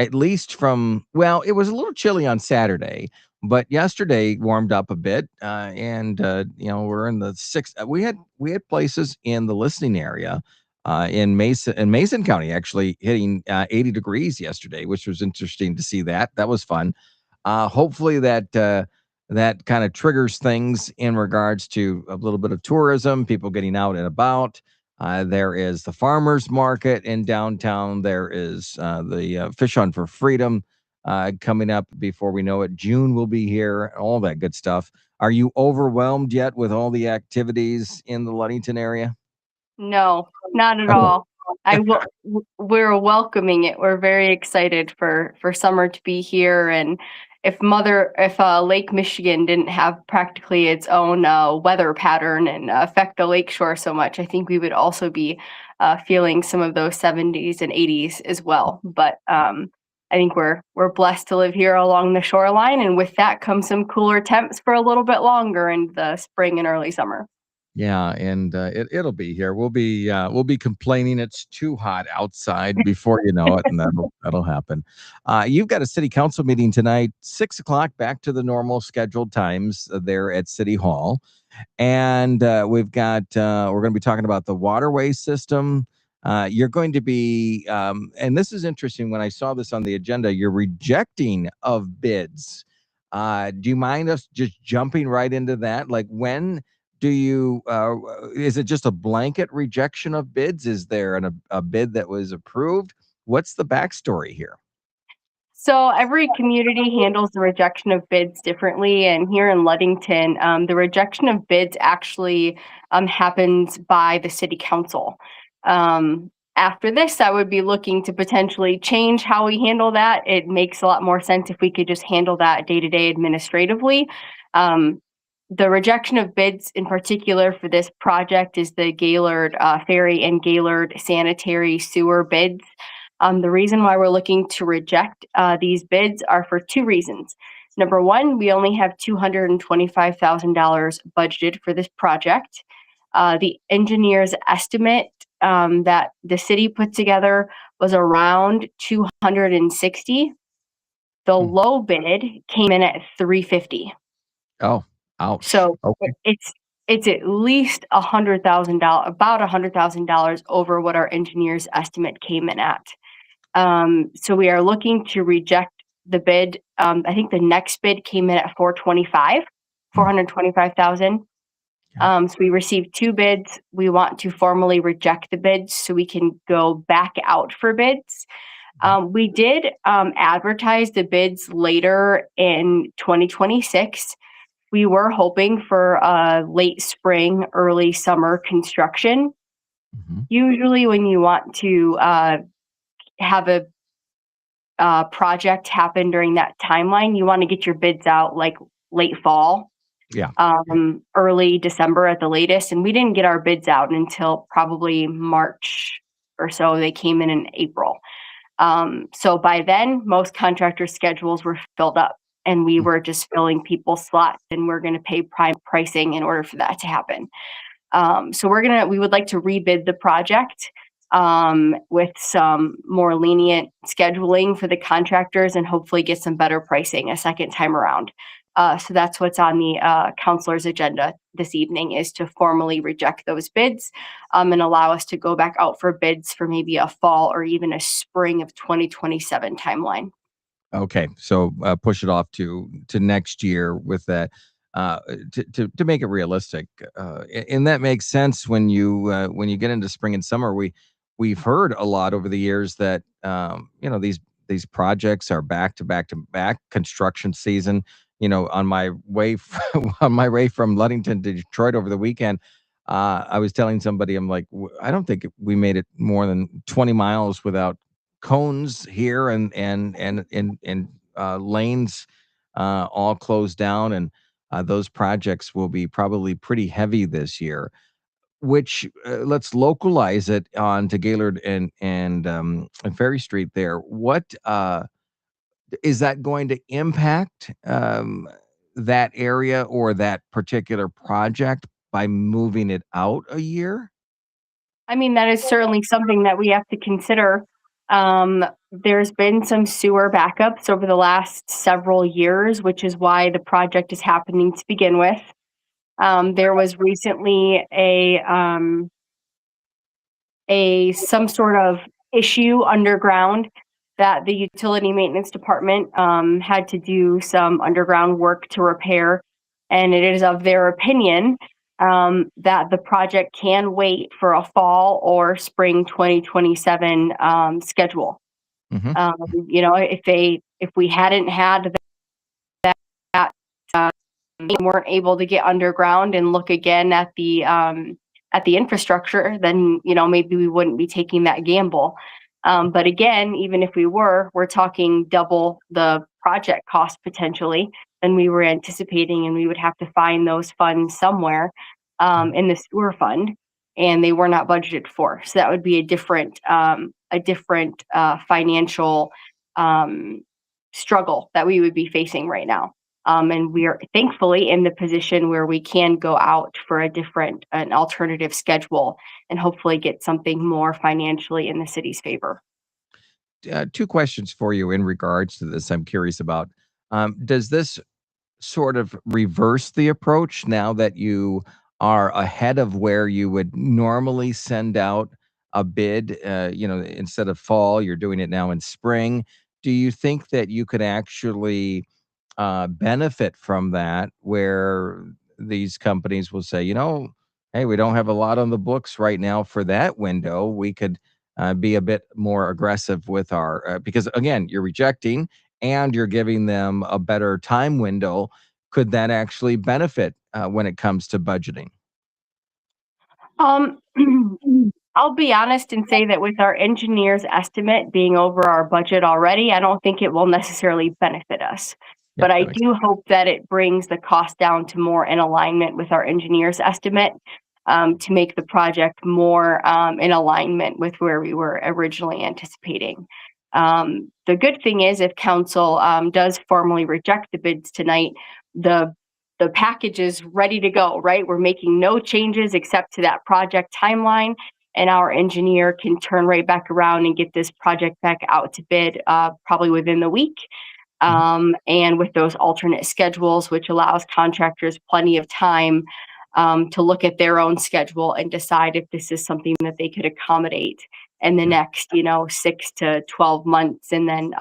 at least from, well, it was a little chilly on Saturday, but yesterday warmed up a bit, and we're in the six. We had places in the listening area, in Mason County, actually hitting 80 degrees yesterday, which was interesting to see that. That was fun. Hopefully that kind of triggers things in regards to a little bit of tourism, people getting out and about. There is the farmers market in downtown. There is the Fish Hunt for Freedom coming up before we know it. June will be here, all that good stuff. Are you overwhelmed yet with all the activities in the Ludington area? No, not at Okay. all. We're welcoming it. We're very excited for summer to be here. And if Lake Michigan didn't have practically its own weather pattern and affect the lakeshore so much, I think we would also be feeling some of those 70s and 80s as well. But I think we're blessed to live here along the shoreline, and with that comes some cooler temps for a little bit longer in the spring and early summer. Yeah, and it'll be here. We'll be complaining it's too hot outside before you know it, and that'll happen. You've got a city council meeting tonight, 6 o'clock, back to the normal scheduled times there at City Hall, and we're going to be talking about the waterway system. You're going to be, and this is interesting. When I saw this on the agenda, you're rejecting of bids. Do you mind us just jumping right into that? Like, when do you? Is it just a blanket rejection of bids? Is there a bid that was approved? What's the backstory here? So every community handles the rejection of bids differently, and here in Ludington, the rejection of bids actually happens by the city council. After this, I would be looking to potentially change how we handle that. It makes a lot more sense if we could just handle that day to day administratively. Um, the rejection of bids, in particular for this project, is the Gaylord Ferry and Gaylord sanitary sewer bids. The reason why we're looking to reject these bids are for two reasons. Number one, we only have $225,000 budgeted for this project. The engineer's estimate that the city put together was around 260. The Hmm. low bid came in at 350. Oh, ouch. So Okay. it's at least $100,000, about $100,000 over what our engineer's estimate came in at. So we are looking to reject the bid. I think the next bid came in at 425,000. Okay. So we received two bids. We want to formally reject the bids so we can go back out for bids. We did advertise the bids later in 2026. We were hoping for late spring, early summer construction. Mhm. Usually, when you want to have a project happen during that timeline, you want to get your bids out like late fall, Yeah. early December at the latest. And we didn't get our bids out until probably March or so. They came in April. So by then, most contractors' schedules were filled up, and we were just filling people's slots, and we're going to pay prime pricing in order for that to happen. So we would like to rebid the project with some more lenient scheduling for the contractors and hopefully get some better pricing a second time around. So that's what's on the counselor's agenda this evening, is to formally reject those bids and allow us to go back out for bids for maybe a fall or even a spring of 2027 timeline. Okay, so push it off to next year with that, uh, to make it realistic, and that makes sense when you get into spring and summer. We've heard a lot over the years that these projects are back to back to back construction season. On my way on my way from Ludington to Detroit over the weekend, I was telling somebody, I'm like, I don't think we made it more than 20 miles without cones here and lanes all closed down, and those projects will be probably pretty heavy this year. Which let's localize it on to Gaylord and Ferry Street. There, what is that going to impact that area or that particular project by moving it out a year? I mean, that is certainly something that we have to consider. Um, There's been some sewer backups over the last several years, which is why the project is happening to begin with. There was recently some sort of issue underground that the utility maintenance department had to do some underground work to repair, and it is of their opinion that the project can wait for a fall or spring 2027 schedule. Hmm. If we hadn't had that, weren't able to get underground and look again at the infrastructure, then maybe we wouldn't be taking that gamble. But again, even if we were, we're talking double the project cost potentially than we were anticipating, and we would have to find those funds somewhere in the sewer fund, and they were not budgeted for. So that would be a different financial struggle that we would be facing right now. And we are thankfully in the position where we can go out for an alternative schedule and hopefully get something more financially in the city's favor. Two questions for you in regards to this. I'm curious about. Does this sort of reverse the approach now that you are ahead of where you would normally send out a bid? Instead of fall, you're doing it now in spring. Do you think that you could actually benefit from that, where these companies will say, hey, we don't have a lot on the books right now for that window. We could be a bit more aggressive with our, because again, you're rejecting and you're giving them a better time window. Could that actually benefit when it comes to budgeting? Um, I'll be honest and say that with our engineer's estimate being over our budget already, I don't think it will necessarily benefit us. Yeah, But I that makes do hope that it brings the cost down to more in alignment with our engineer's estimate, to make the project more in alignment with where we were originally anticipating. The good thing is, if council does formally reject the bids tonight, the the package is ready to go, right? We're making no changes except to that project timeline, and our engineer can turn right back around and get this project back out to bid probably within the week. Mhm. And with those alternate schedules, which allows contractors plenty of time to look at their own schedule and decide if this is something that they could accommodate in the Yeah. next, 6 to 12 months, and then,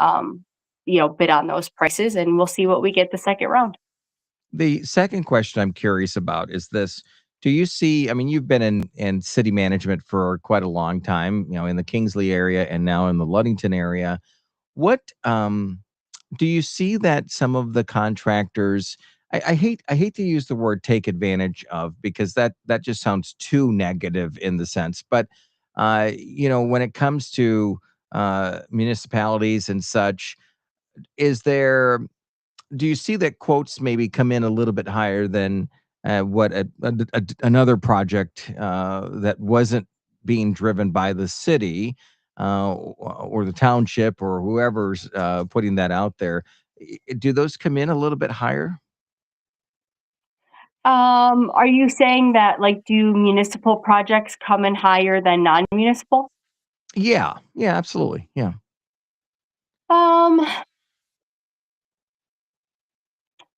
bid on those prices, and we'll see what we get the second round. The second question I'm curious about is this. Do you see, I mean, you've been in city management for quite a long time, in the Kingsley area and now in the Ludington area. What do you see that some of the contractors, I hate to use the word take advantage of, because that just sounds too negative in the sense, but when it comes to municipalities and such, is there do you see that quotes maybe come in a little bit higher than what another project that wasn't being driven by the city or the township or whoever's putting that out there? Do those come in a little bit higher? Are you saying that, like, do municipal projects come in higher than non-municipal? Yeah, yeah, absolutely. Yeah. Um,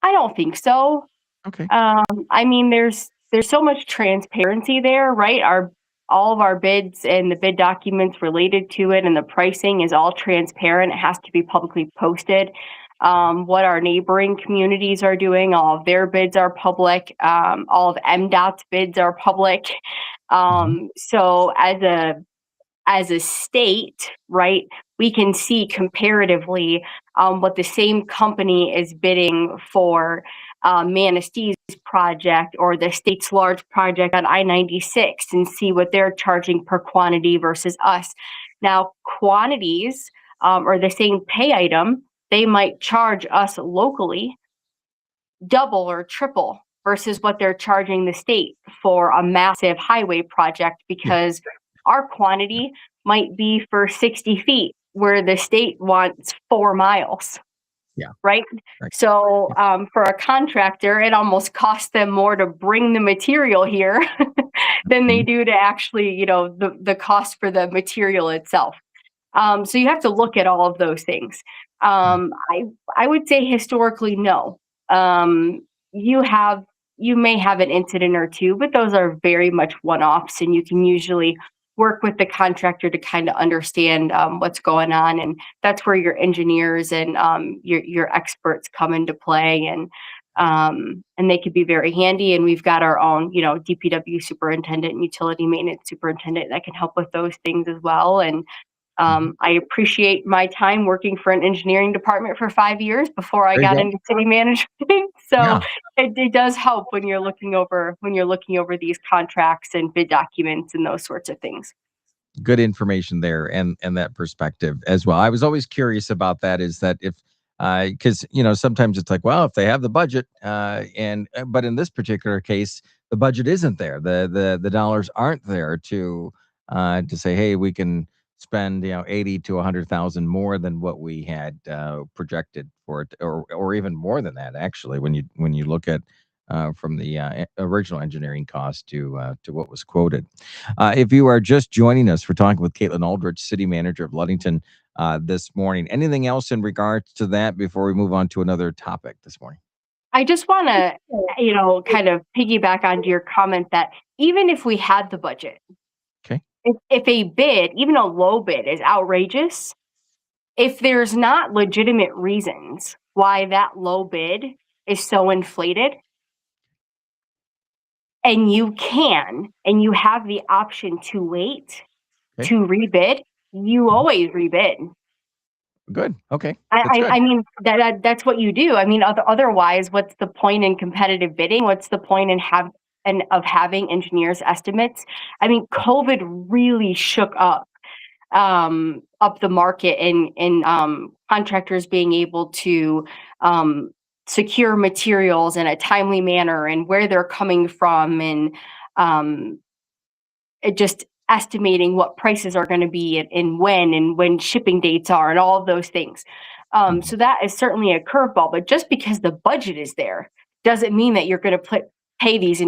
I don't think so. Okay. I mean, there's so much transparency there, right? Our All of our bids and the bid documents related to it and the pricing is all transparent. It has to be publicly posted. What our neighboring communities are doing, all of their bids are public. All of MDOT's bids are public. Mhm. So as a state, right, we can see comparatively what the same company is bidding for Manastee's project or the state's large project on I-96, and see what they're charging per quantity versus us. Now, quantities or the same pay item, they might charge us locally double or triple versus what they're charging the state for a massive highway project, Yeah. because our quantity might be for 60 feet where the state wants 4 miles, Yeah. right? Right. So Yeah. for a contractor, it almost costs them more to bring the material here than they Mhm. do to actually, the cost for the material itself. So you have to look at all of those things. I would say historically, no. You may have an incident or two, but those are very much one-offs, and you can usually work with the contractor to kind of understand what's going on, and that's where your engineers and your experts come into play, and they could be very handy. And we've got our own, DPW superintendent and utility maintenance superintendent that can help with those things as well. And I appreciate my time working for an engineering department for 5 years before I There you got go. into city management. So Yeah. it does help when you're looking over these contracts and bid documents and those sorts of things. Good information there, and that perspective as well. I was always curious about that, is that if because sometimes it's like, well, if they have the budget, and but in this particular case the budget isn't there, the dollars aren't there to say, hey, we can spend 80 to 100,000 more than what we had projected for it, or even more than that, actually, when you look at from the original engineering cost to what was quoted. If you are just joining us, we're talking with Kaitlyn Aldrich, City Manager of Ludington, this morning. Anything else in regards to that before we move on to another topic this morning? I just want to, kind of piggyback onto your comment that even if we had the budget, Okay. if a bid, even a low bid, is outrageous, if there's not legitimate reasons why that low bid is so inflated, and you have the option to wait Okay. to rebid, you always rebid. Good. Okay. That's good. I mean, that's what you do. I mean, otherwise, what's the point in competitive bidding? What's the point of having engineers' estimates? I mean, COVID really shook up the market, and contractors being able to secure materials in a timely manner, and where they're coming from, and just estimating what prices are going to be, and when shipping dates are, and all of those things. So that is certainly a curveball. But just because the budget is there doesn't mean that you're going to pay these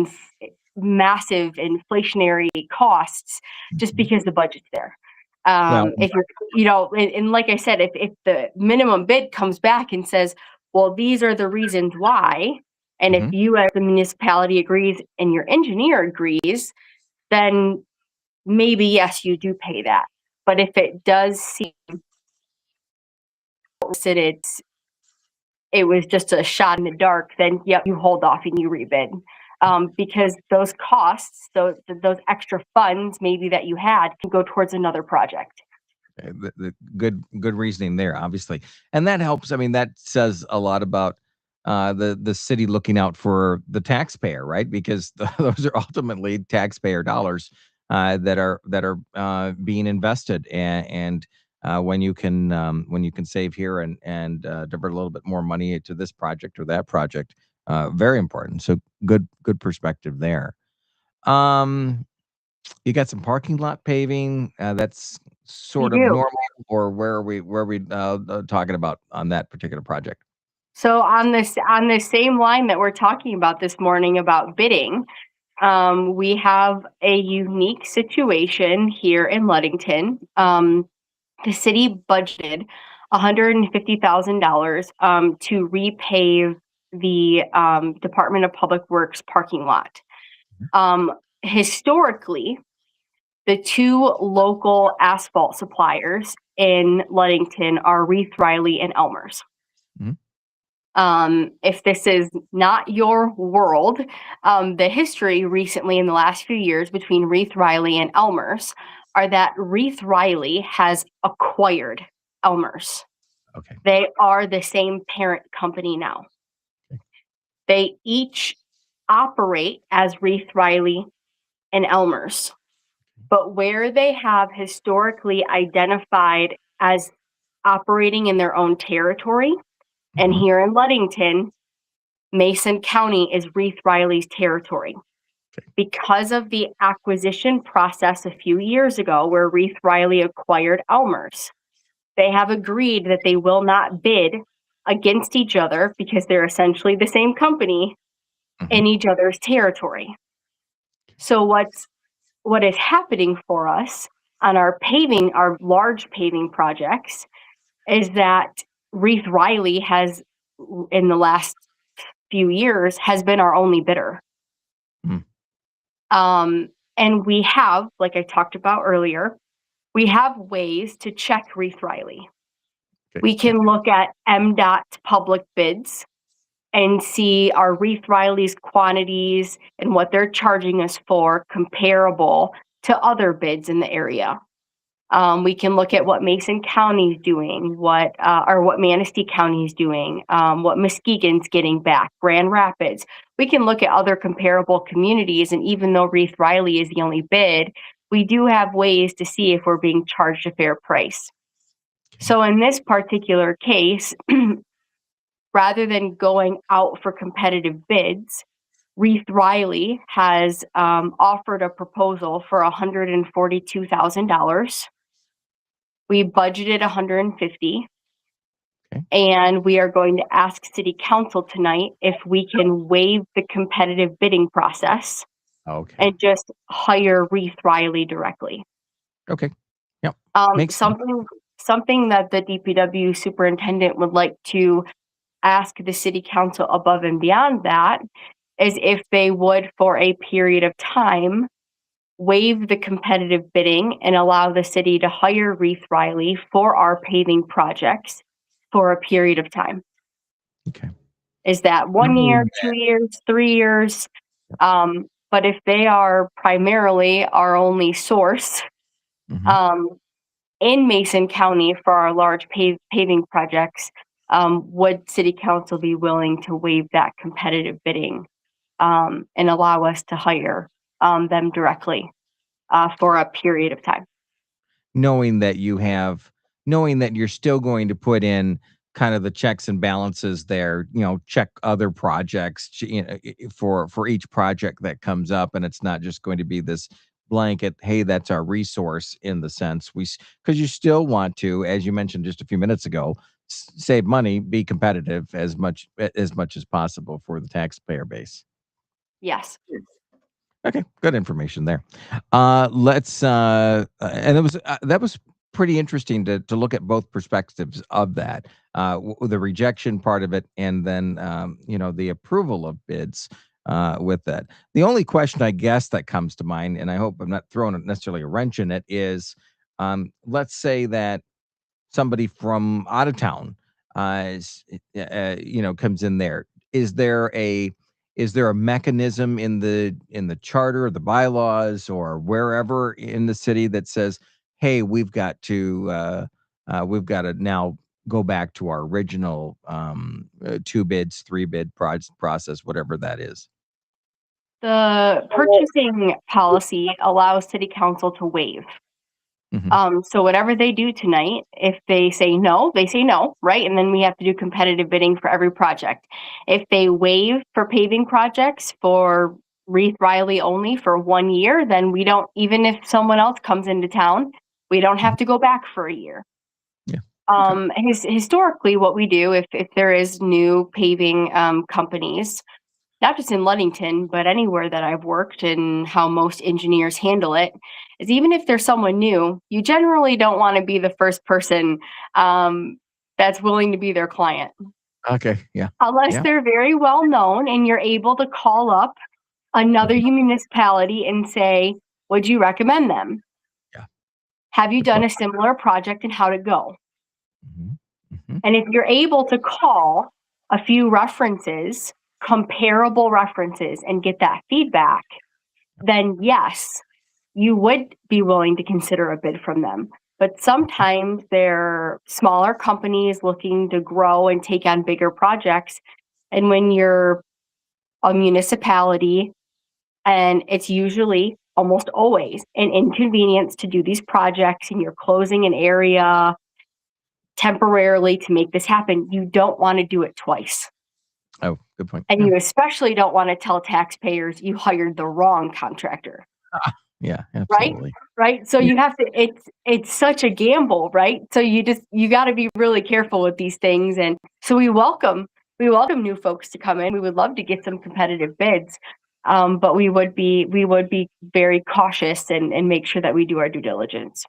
massive inflationary costs just because the budget's there. Well, If you're, and like I said, if the minimum bid comes back and says, well, these are the reasons why, and if you as the municipality agrees and your engineer agrees, then maybe, yes, you do pay that. But if it does seem that it was just a shot in the dark, then yep, you hold off and you rebid. Because those costs, those extra funds maybe that you had, can go towards another project. the good reasoning there, obviously, and that helps. I mean, that says a lot about the city looking out for the taxpayer, right? Because those are ultimately taxpayer dollars that are being invested, and when you can save here and divert a little bit more money to this project or that project, very important. So good perspective there. Um, you got some parking lot paving. That's We sort of do. normal, or where are we talking about on that particular project? So on the same line that we're talking about this morning about bidding, we have a unique situation here in Ludington. The city budgeted $150,000 to repave the Department of Public Works parking lot. Historically, the two local asphalt suppliers in Ludington are Reith Riley and Elmer's. If this is not your world, the history recently in the last few years between Reith Riley and Elmer's are that Reith Riley has acquired Elmer's. Okay. They are the same parent company now. Okay. They each operate as Reith Riley and Elmer's, but where they have historically identified as operating in their own territory, and here in Ludington, Mason County is Reith Riley's territory. Okay. Because of the acquisition process a few years ago where Reith Riley acquired Elmer's, they have agreed that they will not bid against each other because they're essentially the same company in each other's territory. So what is happening for us on our paving, our large paving projects, is that Reith Riley has, in the last few years, has been our only bidder. And we have, like I talked about earlier, we have ways to check Reith Riley. Okay. We can look at MDOT public bids and see our Reith Riley's quantities and what they're charging us for comparable to other bids in the area. We can look at what Mason County's doing, what Manistee County's doing, what Muskegon's getting back, Grand Rapids. We can look at other comparable communities, and even though Reith Riley is the only bid, we do have ways to see if we're being charged a fair price. So in this particular case, rather than going out for competitive bids, Reith Riley has offered a proposal for $142,000. We budgeted $150,000, and we are going to ask City Council tonight if we can waive the competitive bidding process and just hire Reith Riley directly. Okay. Yep. Something that the DPW superintendent would like to ask the City Council above and beyond that is if they would, for a period of time, waive the competitive bidding and allow the city to hire Reith Riley for our paving projects for a period of time. Okay. Is that 1 year, 2 years, 3 years? But if they are primarily our only source in Mason County for our large paving projects, would City Council be willing to waive that competitive bidding and allow us to hire them directly for a period of time? Knowing that you're still going to put in kind of the checks and balances there, check other projects for each project that comes up, and it's not just going to be this blanket, hey, that's our resource in the sense because you still want to, as you mentioned just a few minutes ago, save money, be competitive as much as possible for the taxpayer base. Yes. Okay, good information there. And that was pretty interesting to look at both perspectives of that, the rejection part of it, and then the approval of bids with that. The only question I guess that comes to mind, and I hope I'm not throwing necessarily a wrench in it, is let's say that somebody from out of town, comes in there. Is there a mechanism in the charter or the bylaws or wherever in the city that says, hey, we've got to now go back to our original 2 bids, 3 bid process, whatever that is? The purchasing policy allows City Council to waive. So whatever they do tonight, if they say no, right? And then we have to do competitive bidding for every project. If they waive for paving projects for Reith Riley only for 1 year, then we don't, even if someone else comes into town, we don't have to go back for a year. Yeah. Historically, what we do, if there is new paving companies, not just in Ludington, but anywhere that I've worked and how most engineers handle it, is even if there's someone new, you generally don't want to be the first person that's willing to be their client. Okay, yeah. Unless they're very well known and you're able to call up another municipality and say, would you recommend them? Yeah. Have you done a similar project and how'd it go? And if you're able to call a few references, comparable references, and get that feedback, then yes, you would be willing to consider a bid from them. But sometimes they're smaller companies looking to grow and take on bigger projects. And when you're a municipality, and it's usually almost always an inconvenience to do these projects, and you're closing an area temporarily to make this happen, you don't want to do it twice. Oh, good point. And you especially don't want to tell taxpayers you hired the wrong contractor. Yeah, absolutely. Right. So you have to, it's such a gamble, right? So you got to be really careful with these things. And so we welcome new folks to come in. We would love to get some competitive bids. But we would be very cautious and make sure that we do our due diligence.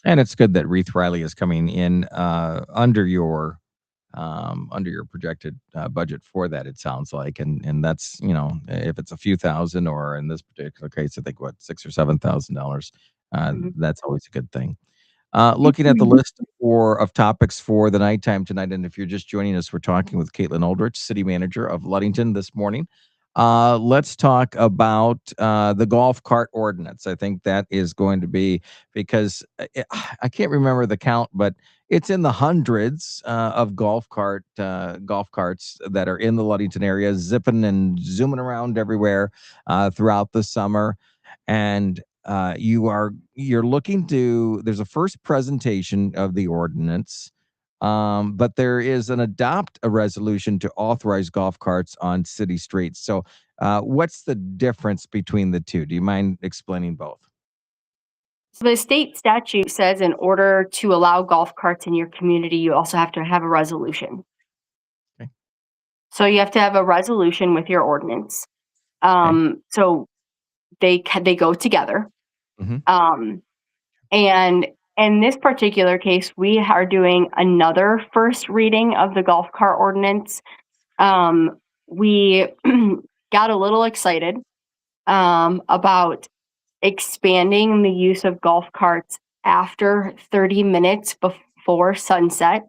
And it's good that Reith Riley is coming in under your projected budget for that. It sounds like, and that's, if it's a few thousand, or in this particular case, I think what, $6,000 or $7,000. Mhm. That's always a good thing. Looking at the list of topics for the nighttime tonight, and if you're just joining us, we're talking with Kaitlyn Aldrich, City Manager of Ludington, this morning. Let's talk about the golf cart ordinance. I think that is going to be, because I can't remember the count, but it's in the hundreds of golf carts that are in the Ludington area, zipping and zooming around everywhere throughout the summer. And you're looking to there's a first presentation of the ordinance, but there is an adopt a resolution to authorize golf carts on city streets. So what's the difference between the two? Do you mind explaining both? So the state statute says in order to allow golf carts in your community, you also have to have a resolution. Okay. So you have to have a resolution with your ordinance. Okay. So they go together. Hmm. Um, and in this particular case, we are doing another first reading of the golf cart ordinance. We got a little excited about expanding the use of golf carts after 30 minutes before sunset.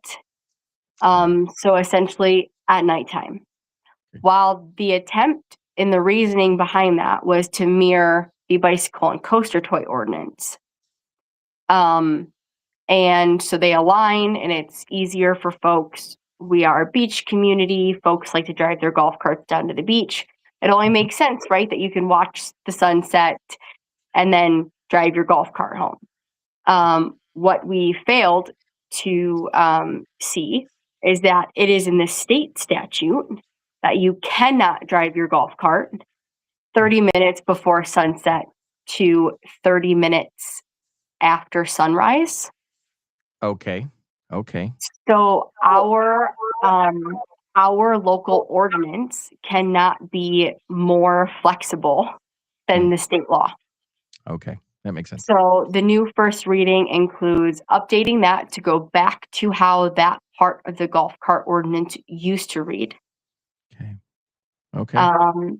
So essentially at nighttime. While the attempt in the reasoning behind that was to mirror the bicycle and coaster toy ordinance. And so they align and it's easier for folks. We are a beach community. Folks like to drive their golf carts down to the beach. It only Hmm. makes sense, right? That you can watch the sunset and then drive your golf cart home. What we failed to see is that it is in the state statute that you cannot drive your golf cart 30 minutes before sunset to 30 minutes after sunrise. Okay. Okay. So our local ordinance cannot be more flexible Hmm. than the state law. Okay. That makes sense. So the new first reading includes updating that to go back to how that part of the golf cart ordinance used to read. Okay. Okay.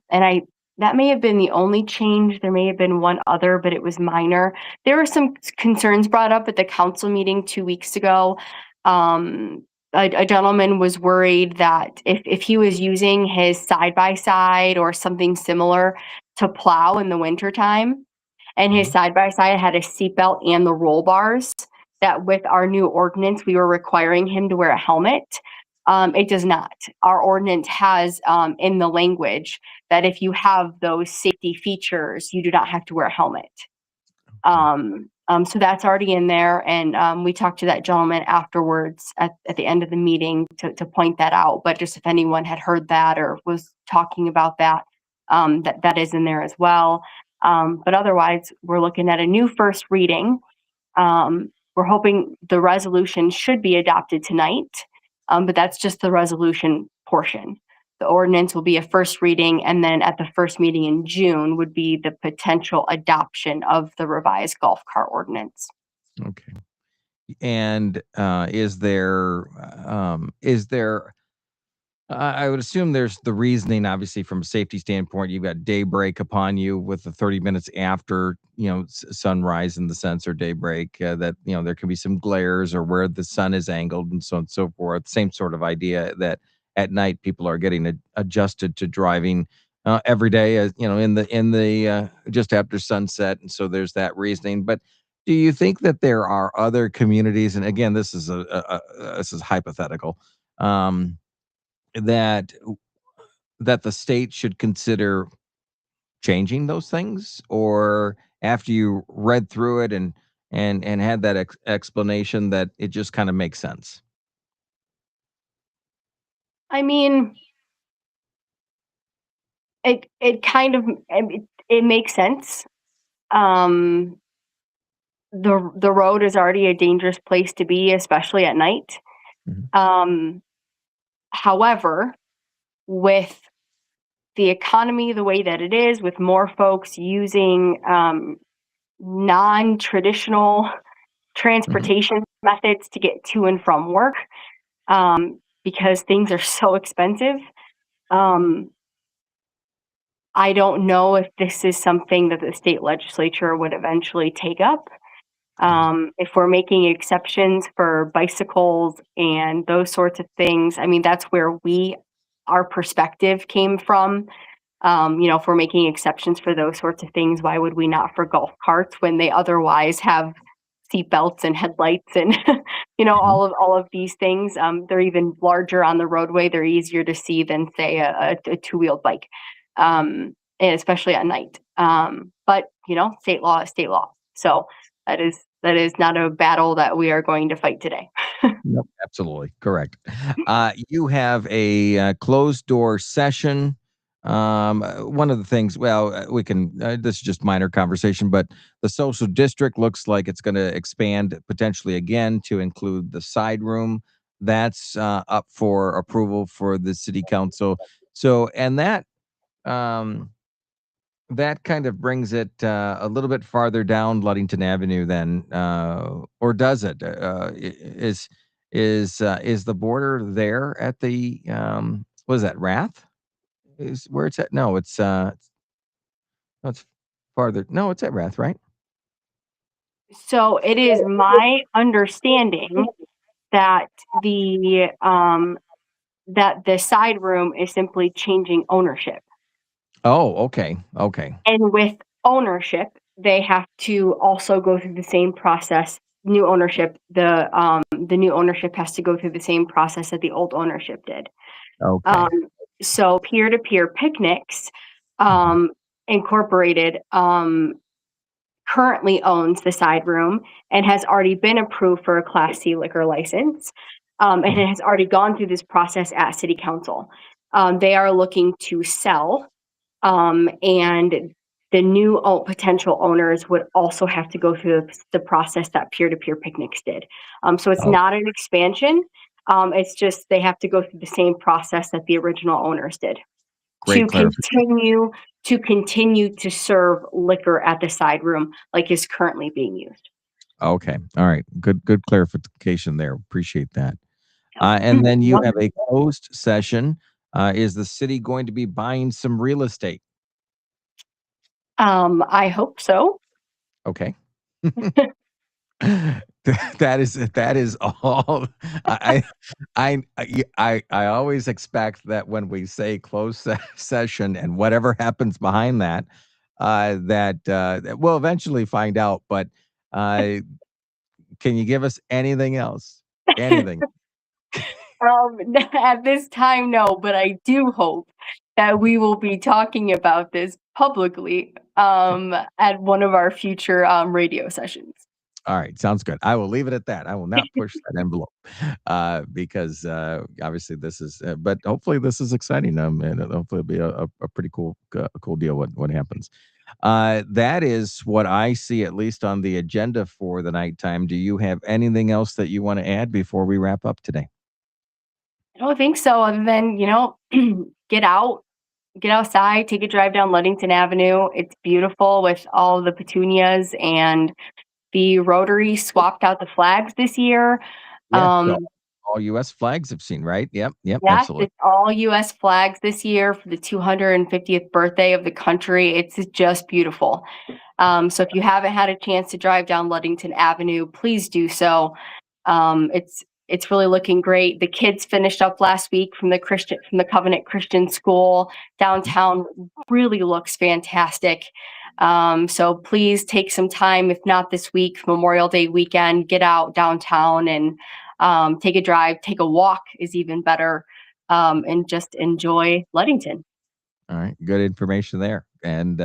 And that may have been the only change. There may have been one other, but it was minor. There were some concerns brought up at the council meeting 2 weeks ago. A gentleman was worried that if he was using his side by side or something similar to plow in the wintertime, and his Mhm. side by side had a seatbelt and the roll bars, that with our new ordinance, we were requiring him to wear a helmet. It does not. Our ordinance has in the language that if you have those safety features, you do not have to wear a helmet. Okay. So that's already in there, and we talked to that gentleman afterwards at the end of the meeting to point that out. But just if anyone had heard that or was talking about that, that is in there as well. But otherwise, we're looking at a new first reading. We're hoping the resolution should be adopted tonight, but that's just the resolution portion. The ordinance will be a first reading, and then at the first meeting in June would be the potential adoption of the revised golf cart ordinance. Okay. And is there I would assume there's the reasoning, obviously, from a safety standpoint. You've got daybreak upon you with the 30 minutes after, sunrise in the sense, or daybreak, that, there can be some glares or where the sun is angled and so on and so forth. Same sort of idea that at night people are getting adjusted to driving every day, in the just after sunset. And so there's that reasoning. But do you think that there are other communities, and again, this is this is hypothetical, um, that the state should consider changing those things? Or after you read through it and had that explanation, that it just kind of makes sense? I mean, it kind of it makes sense. Um, the road is already a dangerous place to be, especially at night. Mhm. Um, However, with the economy the way that it is, with more folks using non-traditional transportation methods to get to and from work, because things are so expensive. I don't know if this is something that the state legislature would eventually take up. If we're making exceptions for bicycles and those sorts of things, I mean, that's where our perspective came from. If we're making exceptions for those sorts of things, why would we not for golf carts when they otherwise have seat belts and headlights and all of these things? They're even larger on the roadway. They're easier to see than, say, a two-wheeled bike, and especially at night. But state law is state law. So that is not a battle that we are going to fight today. Nope, absolutely correct. You have a closed door session. One of the things, we can, this is just minor conversation, but the social district looks like it's going to expand potentially again to include the side room. That's up for approval for the city council. So, and that kind of brings it a little bit farther down Ludington Avenue then, or does it? Is the border there at the what is that, Rath? Is where it's at? No, it's farther. No, it's at Rath, right? So it is my understanding that the side room is simply changing ownership. Oh, okay, okay. And with ownership, they have to also go through the same process. New ownership, the new ownership has to go through the same process that the old ownership did. Okay. So peer-to-peer picnics incorporated currently owns the side room and has already been approved for a Class C liquor license. And it has already gone through this process at City Council. They are looking to sell, and the new potential owners would also have to go through the process that peer-to-peer picnics did. So it's not an expansion. It's just they have to go through the same process that the original owners did Great clarification. to continue to serve liquor at the side room like is currently being used. Okay. All right. Good clarification there. Appreciate that. And then you have a closed session. Is the city going to be buying some real estate? I hope so. Okay. That is all. I always expect that when we say closed session and whatever happens behind that, that we'll eventually find out. But can you give us anything else? Anything? At this time, no, but I do hope that we will be talking about this publicly at one of our future radio sessions. All right, sounds good. I will leave it at that. I will not push that envelope because obviously this is, but hopefully this is exciting. And hopefully it'll be a pretty cool deal. What happens? That is what I see at least on the agenda for the nighttime. Do you have anything else that you want to add before we wrap up today? I don't think so. Other than get outside, take a drive down Ludington Avenue. It's beautiful with all the petunias, and the Rotary swapped out the flags this year. Yeah, all U.S. flags I've seen, right? Yep, Yes, absolutely. it's all U.S. flags this year for the 250th birthday of the country. It's just beautiful. So if you haven't had a chance to drive down Ludington Avenue, please do so. It's really looking great. The kids finished up last week from the Covenant Christian School. Downtown really looks fantastic. So please take some time, if not this week, Memorial Day weekend, get out downtown and take a drive, take a walk is even better, and just enjoy Ludington. All right, good information there. And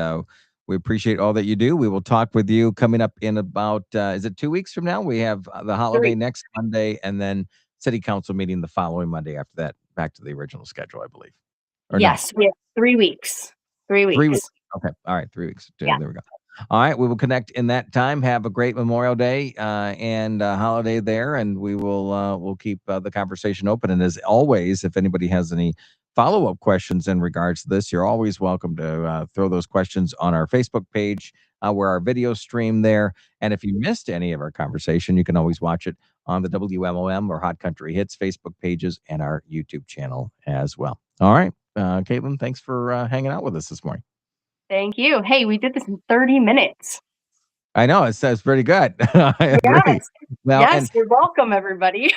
we appreciate all that you do. We will talk with you coming up in about, is it 2 weeks from now? We have the holiday next Monday and then city council meeting the following Monday after that, back to the original schedule, I believe. Or yes, we have 3 weeks. 3 weeks. 3 weeks. Okay. All right. 3 weeks. Yeah. There we go. All right. We will connect in that time. Have a great Memorial Day and holiday there. And we will we'll keep the conversation open. And as always, if anybody has any follow-up questions in regards to this, you're always welcome to throw those questions on our Facebook page, where our videos stream there. And if you missed any of our conversation, you can always watch it on the WMOM or Hot Country Hits Facebook pages and our YouTube channel as well. All right, Kaitlyn, thanks for hanging out with us this morning. Thank you. Hey, we did this in 30 minutes. I know it's pretty good. I agree. Yes. Well, Yes, and you're welcome, everybody.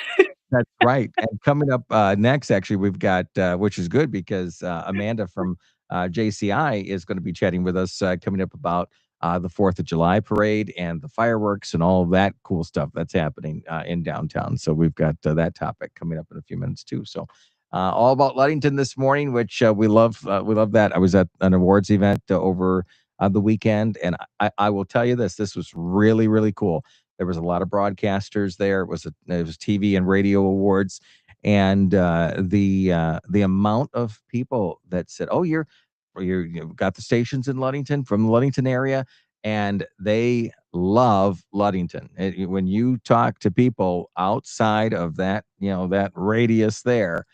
that's right. And coming up next, actually, we've got, which is good because Amanda from JCI is going to be chatting with us coming up about the 4th of July parade and the fireworks and all of that cool stuff that's happening in downtown. So we've got that topic coming up in a few minutes too. So all about Ludington this morning, which we love. We love that. I was at an awards event over the weekend, and I will tell you this: this was really, really cool. There was a lot of broadcasters there. It was TV and radio awards, and the amount of people that said, "Oh, you've got the stations in Ludington from the Ludington area," and they love Ludington. When you talk to people outside of that, that radius there,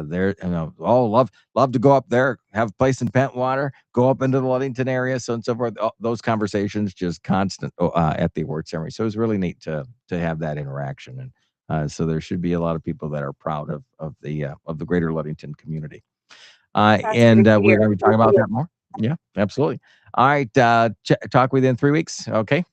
they're oh, love to go up there, have a place in Pentwater, go up into the Ludington area, so and so forth. Those conversations just constant at the award ceremony. So it was really neat to have that interaction, and so there should be a lot of people that are proud of the greater Ludington community. That's And great to we're hear. going to be talking about that more. Yeah, absolutely. All right, talk with you in 3 weeks. Okay.